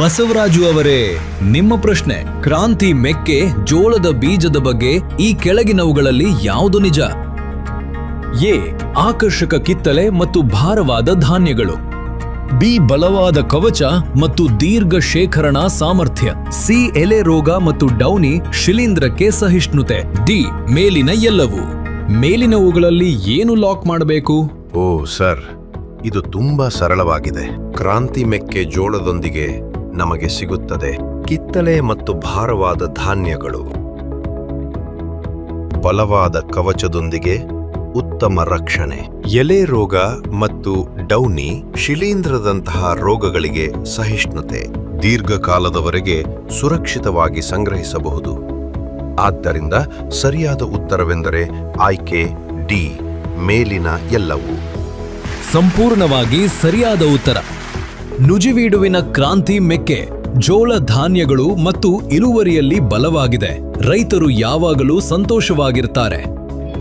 ಬಸವರಾಜು ಅವರೇ, ನಿಮ್ಮ ಪ್ರಶ್ನೆ. ಕ್ರಾಂತಿ ಮೆಕ್ಕೆ ಜೋಳದ ಬೀಜದ ಬಗ್ಗೆ ಈ ಕೆಳಗಿನವುಗಳಲ್ಲಿ ಯಾವುದು ನಿಜ? ಎ. ಆಕರ್ಷಕ ಕಿತ್ತಳೆ ಮತ್ತು ಭಾರವಾದ ಧಾನ್ಯಗಳು. ಬಿ. ಬಲವಾದ ಕವಚ ಮತ್ತು ದೀರ್ಘ ಶೇಖರಣಾ ಸಾಮರ್ಥ್ಯ. ಸಿ. ಎಲೆ ರೋಗ ಮತ್ತು ಡೌನಿ ಶಿಲೀಂಧ್ರಕ್ಕೆ ಸಹಿಷ್ಣುತೆ. ಡಿ. ಮೇಲಿನ ಎಲ್ಲವೂ. ಮೇಲಿನವುಗಳಲ್ಲಿ ಏನು ಲಾಕ್ ಮಾಡಬೇಕು? ಓ ಸರ್, ಇದು ತುಂಬಾ ಸರಳವಾಗಿದೆ. ಕ್ರಾಂತಿ ಮೆಕ್ಕೆ ಜೋಳದೊಂದಿಗೆ ನಮಗೆ ಸಿಗುತ್ತದೆ ಕಿತ್ತಳೆ ಮತ್ತು ಭಾರವಾದ ಧಾನ್ಯಗಳು, ಬಲವಾದ ಕವಚದೊಂದಿಗೆ ಉತ್ತಮ ರಕ್ಷಣೆ, ಎಲೆ ರೋಗ ಮತ್ತು ಡೌನಿ ಶಿಲೀಂಧ್ರದಂತಹ ರೋಗಗಳಿಗೆ ಸಹಿಷ್ಣುತೆ, ದೀರ್ಘಕಾಲದವರೆಗೆ ಸುರಕ್ಷಿತವಾಗಿ ಸಂಗ್ರಹಿಸಬಹುದು. ಆದ್ದರಿಂದ ಸರಿಯಾದ ಉತ್ತರವೆಂದರೆ ಆಯ್ಕೆ ಡಿ, ಮೇಲಿನ ಎಲ್ಲವೂ. ಸಂಪೂರ್ಣವಾಗಿ ಸರಿಯಾದ ಉತ್ತರ. ನುಜಿವೀಡುವಿನ ಕ್ರಾಂತಿ ಮೆಕ್ಕೆ ಜೋಳ ಧಾನ್ಯಗಳು ಮತ್ತು ಇಳುವರಿಯಲ್ಲಿ ಬಲವಾಗಿದೆ. ರೈತರು ಯಾವಾಗಲೂ ಸಂತೋಷವಾಗಿರ್ತಾರೆ.